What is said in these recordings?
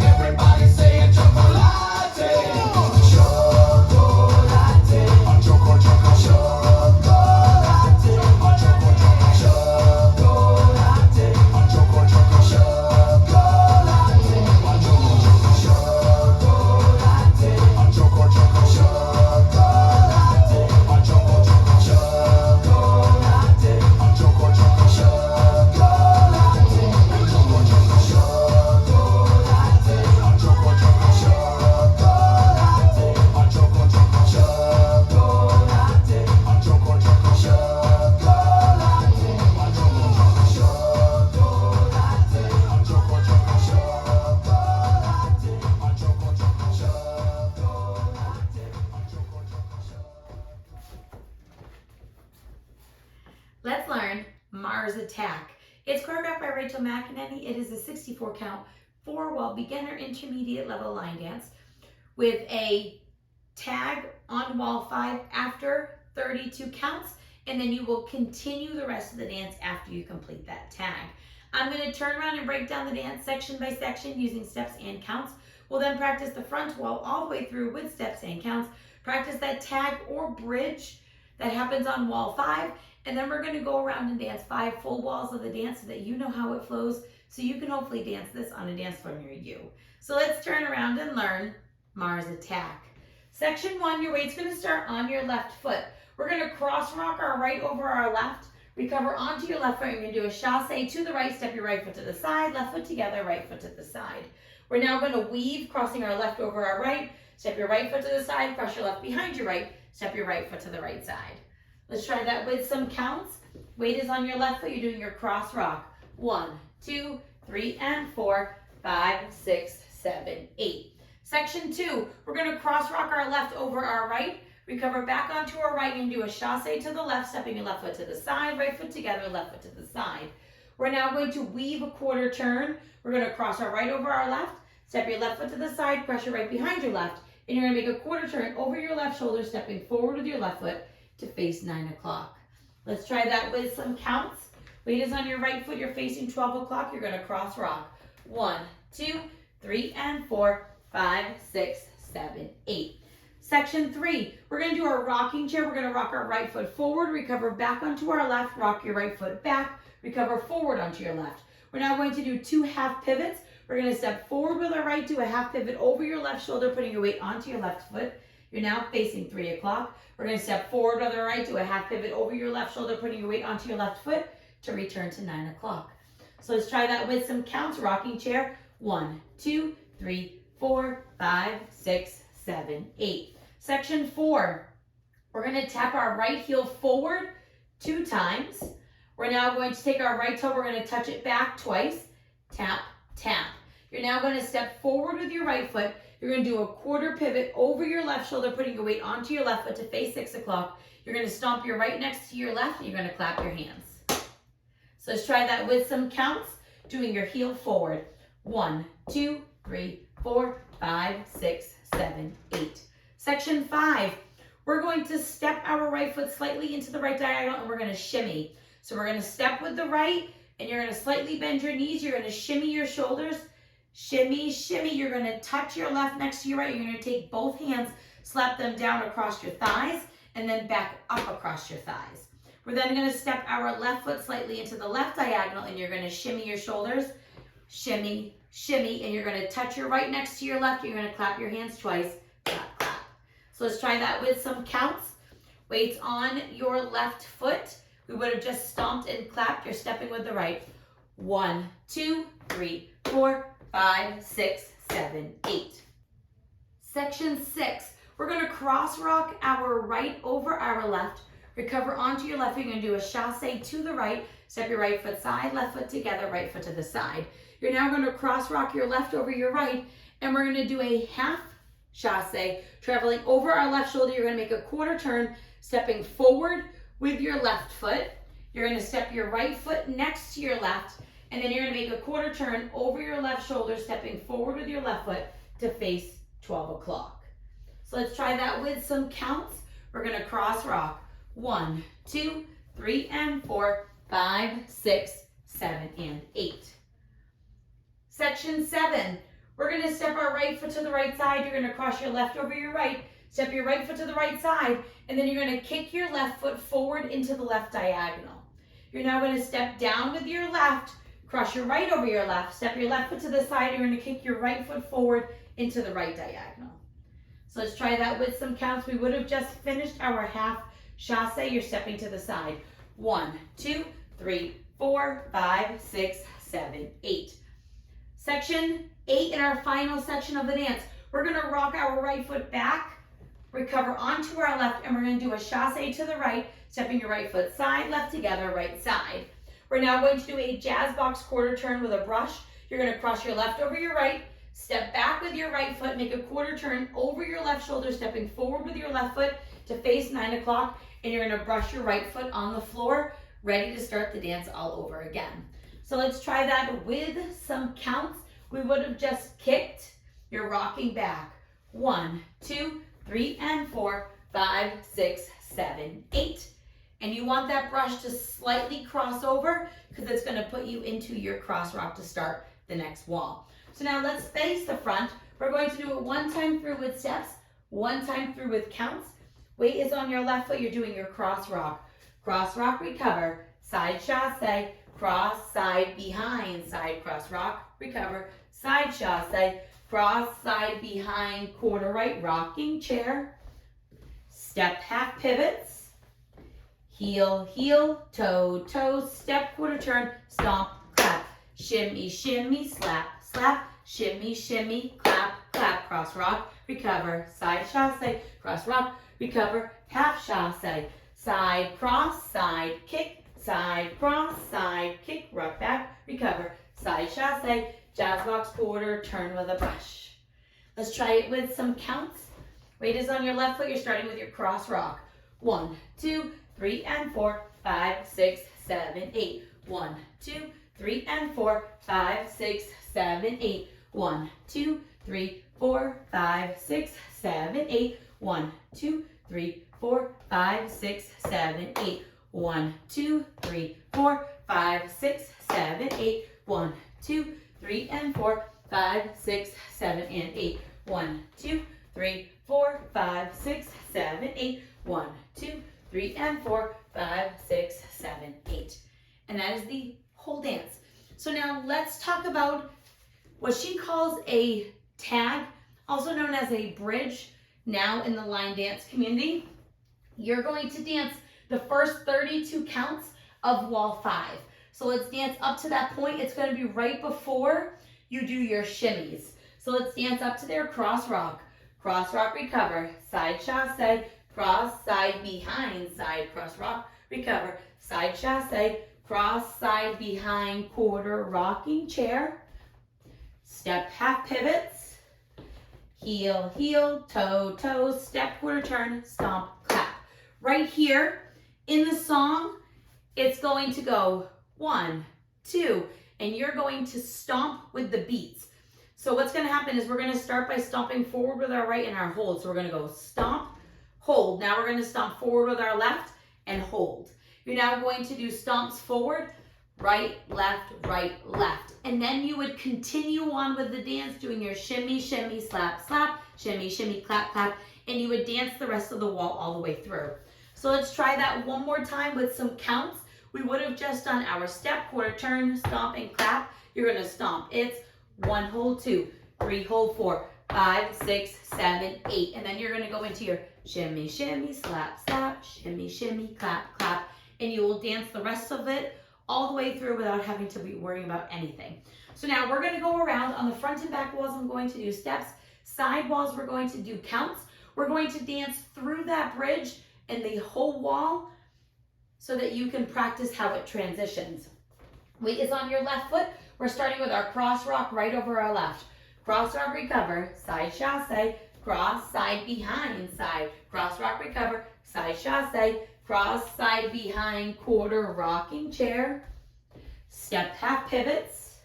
Everybody say chocolate, chocolate, Let's learn Mars Attack. It's choreographed by Rachael McEnaney. It is a 64 count, 4-wall beginner intermediate level line dance with a tag on wall 5 after 32 counts, and then you will continue the rest of the dance after you complete that tag. I'm going to turn around and break down the dance section by section using steps and counts. We'll then practice the front wall all the way through with steps and counts, practice that tag or bridge that happens on wall 5, and then we're going to go around and dance 5 full walls of the dance so that you know how it flows, so you can hopefully dance this on a dance floor near you. So let's turn around and learn Mars Attack. Section 1, your weight's going to start on your left foot. We're going to cross rock our right over our left, recover onto your left foot. You're going to do a chassé to the right, step your right foot to the side, left foot together, right foot to the side. We're now going to weave, crossing our left over our right, step your right foot to the side, cross your left behind your right, step your right foot to the right side. Let's try that with some counts. Weight is on your left foot. You're doing your cross rock. 1, 2, 3, and 4, 5, 6, 7, 8. Section 2, we're going to cross rock our left over our right, recover back onto our right and do a chassé to the left, stepping your left foot to the side, right foot together, left foot to the side. We're now going to weave a quarter turn. We're going to cross our right over our left, step your left foot to the side, press your right behind your left, and you're going to make a quarter turn over your left shoulder, stepping forward with your left foot to face 9 o'clock. Let's try that with some counts. Weight is on your right foot. You're facing 12 o'clock. You're going to cross rock. 1, 2, 3, and 4, 5, 6, 7, 8. Section 3, we're going to do our rocking chair. We're going to rock our right foot forward, recover back onto our left, rock your right foot back, recover forward onto your left. We're now going to do 2 half pivots. We're going to step forward with our right, do a half pivot over your left shoulder, putting your weight onto your left foot. You're now facing 3 o'clock. We're going to step forward with our right, do a half pivot over your left shoulder, putting your weight onto your left foot to return to 9 o'clock. So let's try that with some counts. Rocking chair. 1, 2, 3, 4, 5, 6, 7, 8. Section 4, we're going to tap our right heel forward 2 times. We're now going to take our right toe, we're going to touch it back twice. Tap, tap. You're now going to step forward with your right foot. You're going to do a quarter pivot over your left shoulder, putting your weight onto your left foot to face 6 o'clock. You're going to stomp your right next to your left, and you're going to clap your hands. So let's try that with some counts, doing your heel forward. 1, 2, 3, 4, 5, 6, 7, 8. Section 5, we're going to step our right foot slightly into the right diagonal, and we're going to shimmy. So we're going to step with the right, and you're going to slightly bend your knees. You're going to shimmy your shoulders. Shimmy, shimmy. You're going to touch your left next to your right. You're going to take both hands, slap them down across your thighs, and then back up across your thighs. We're then going to step our left foot slightly into the left diagonal, and you're going to shimmy your shoulders. Shimmy, shimmy, and you're going to touch your right next to your left. You're going to clap your hands twice. Clap, clap. So let's try that with some counts. Weights on your left foot. We would have just stomped and clapped. You're stepping with the right. 1, 2, 3, 4, 5, 6, 7, 8. Section 6, we're going to cross rock our right over our left, recover onto your left. You're going to do a chassé to the right, step your right foot side, left foot together, right foot to the side. You're now going to cross rock your left over your right, and we're going to do a half chassé, traveling over our left shoulder. You're going to make a quarter turn, stepping forward with your left foot. You're going to step your right foot next to your left, and then you're going to make a quarter turn over your left shoulder, stepping forward with your left foot to face 12 o'clock. So let's try that with some counts. We're gonna cross rock. 1, 2, 3, and 4, 5, 6, 7, and 8. Section 7, we're gonna step our right foot to the right side. You're gonna cross your left over your right, step your right foot to the right side, and then you're gonna kick your left foot forward into the left diagonal. You're now gonna step down with your left, cross your right over your left, step your left foot to the side, you're gonna kick your right foot forward into the right diagonal. So let's try that with some counts. We would have just finished our half chassé. You're stepping to the side. 1, 2, 3, 4, 5, 6, 7, 8. Section 8 in our final section of the dance. We're gonna rock our right foot back, recover onto our left, and we're gonna do a chassé to the right, stepping your right foot side, left together, right side. We're now going to do a jazz box quarter turn with a brush. You're gonna cross your left over your right, step back with your right foot, make a quarter turn over your left shoulder, stepping forward with your left foot to face 9 o'clock, and you're gonna brush your right foot on the floor, ready to start the dance all over again. So let's try that with some counts. We would have just kicked, you're rocking back. 1, 2, 3, and 4, 5, 6, 7, 8. And you want that brush to slightly cross over because it's gonna put you into your cross rock to start the next wall. So now let's face the front. We're going to do it one time through with steps, one time through with counts. Weight is on your left foot, you're doing your cross rock. Cross rock, recover, side chassé, cross, side, behind, side, cross rock, recover, side chassé, cross, side, behind, quarter right, rocking chair, step half pivots, heel, heel, toe, toe, step, quarter turn, stomp, clap, shimmy, shimmy, slap, slap, shimmy, shimmy, clap, clap, cross rock, recover, side chassé, cross rock, recover, half chassé, side cross, side kick, side cross, side kick, rock back, recover, side chassé, jazz box quarter, turn with a brush. Let's try it with some counts. Weight is on your left foot, you're starting with your cross rock. 1, 2, 3, and 4, 5, 6, 7, 8. 1, 2, 3, and 4, 5, 6, 7, 8. 1, 2, 3, 4, 5, 6, 7, 8. 1, 2, 3, 4, 5, 6, 7, 8. 1, 2, 3, 4, 5, 6, 7, 8. 1, 2, 3, and 4, 5, 6, 7, and 8. 1, 2, 3, 4, 5, 6, 7, 8. 1, 2, 3, and 4, 5, 6, 7, 8. And that is the whole dance. So now let's talk about what she calls a tag, also known as a bridge, now in the line dance community. You're going to dance the first 32 counts of wall 5. So let's dance up to that point. It's going to be right before you do your shimmies. So let's dance up to their cross rock, recover, side chassé, cross, side, behind, side, cross rock, recover, side chassé, cross, side, behind, quarter, rocking chair, step half pivots, heel, heel, toe, toe, step, quarter turn, stomp, clap. Right here in the song, it's going to go 1, 2, and you're going to stomp with the beats. So what's going to happen is we're going to start by stomping forward with our right and our hold. So we're going to go stomp, hold. Now we're going to stomp forward with our left and hold. You're now going to do stomps forward, right, left, and then you would continue on with the dance doing your shimmy, shimmy, slap, slap, shimmy, shimmy, clap, clap, and you would dance the rest of the wall all the way through. So let's try that one more time with some counts. We would have just done our step, quarter turn, stomp, and clap. You're going to stomp. It's 1, hold 2, 3, hold 4, 5, 6, 7, 8, and then you're going to go into your shimmy, shimmy, slap, slap, shimmy, shimmy, clap, clap, and you will dance the rest of it all the way through without having to be worrying about anything. So now we're going to go around on the front and back walls. I'm going to do steps. Side walls, we're going to do counts. We're going to dance through that bridge and the whole wall so that you can practice how it transitions. Weight is on your left foot. We're starting with our cross rock right over our left. Cross rock, recover, side chassé, cross, side, behind, side, cross rock, recover, side chassé, cross, side, behind, quarter, rocking chair, step half pivots,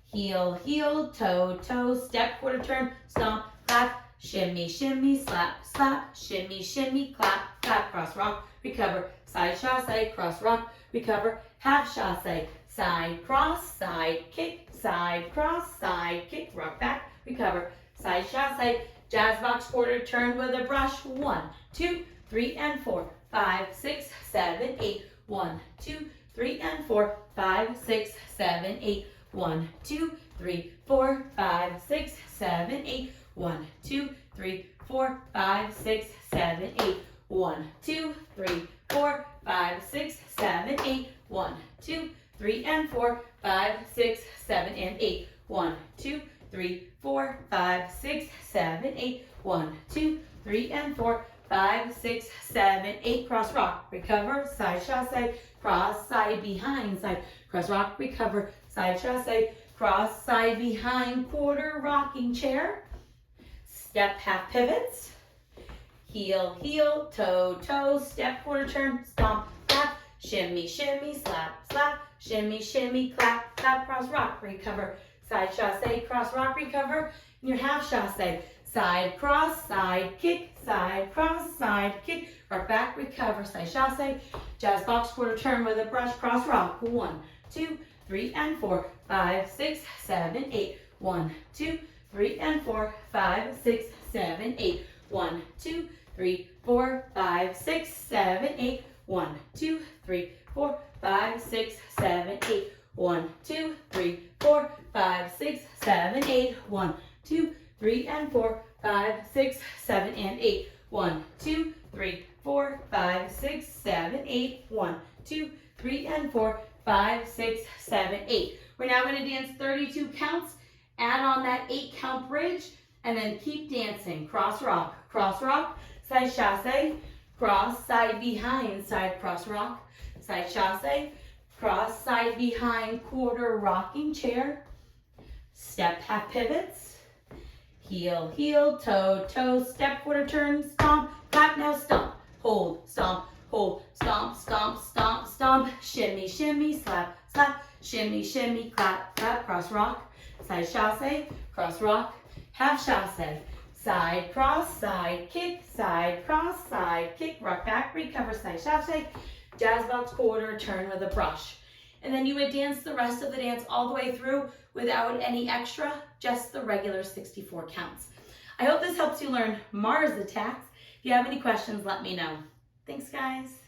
heel, heel, toe, toe, step, quarter turn, stomp, clap, shimmy, shimmy, slap, slap, shimmy, shimmy, clap, clap, cross, rock, recover, side chasse, cross, rock, recover, half chasse, side, cross, side, kick, side, cross, side, kick, rock back, recover, side chasse, jazz box quarter turn with a brush, 1, 2, 3, and 4, 5, 6, 7, 8, 1, 2, 3, and 4, 5, 6, 7, 8, 1, 2, 3, 4, 5, 6, 7, 8, 1, 2, 3, 4, 5, 6, 7, 8, 1, 2, 3, 4, 5, 6, 7, 8, 1, 2, 3, and 4, 5, 6, 7, and 8, 1, 2, 3, 4, 5, 6, 7, 8, 1, 2, 3, and 4, 5, 6, 7, 8, cross rock, recover, side chasse, cross, side behind, side, cross rock, recover, side chasse, cross, side behind, quarter rocking chair, step half pivots, heel, heel, toe, toe, step quarter turn, stomp, clap, shimmy, shimmy, slap, slap, shimmy, shimmy, clap, clap, cross rock, recover, side chasse, cross rock, recover, and your half chasse, side cross, side kick, side cross, side kick, rock back, recover, side chasse, jazz box quarter turn with a brush, cross rock, 1, 2, 3, and 4, 5, 6, 7, 8, 1, 2, 3, and 4, 5, 6, 7, 8, 1, 2, 3, 4, 5, 6, 7, 8, 1, 2, 3, 4, 5, 6, 7, 8, 1, 2, 3, 4, 5, 6, 7, 8, 1, 2, 3, and 4, 5, 6, 7, and 8, 1, 2, 3, 4, 5, 6, 7, 8, 1, 2, 3, and 4, 5, 6, 7, 8. We're now going to dance 32 counts, add on that 8 count bridge, and then keep dancing. Cross rock, side chasse, cross, side behind, side cross rock, side chasse, cross, side behind, quarter rocking chair, step half pivots, heel, heel, toe, toe, step quarter turn, stomp, clap, now stomp, hold, stomp, stomp, stomp, stomp, shimmy, shimmy, slap, slap, shimmy, shimmy, clap, clap, cross rock, side chasse, cross rock, half chasse, side cross, side kick, side cross, side kick, rock back, recover, side chasse, jazz box quarter turn with a brush. And then you would dance the rest of the dance all the way through without any extra, just the regular 64 counts. I hope this helps you learn Mars attacks. If you have any questions, let me know. Thanks, guys.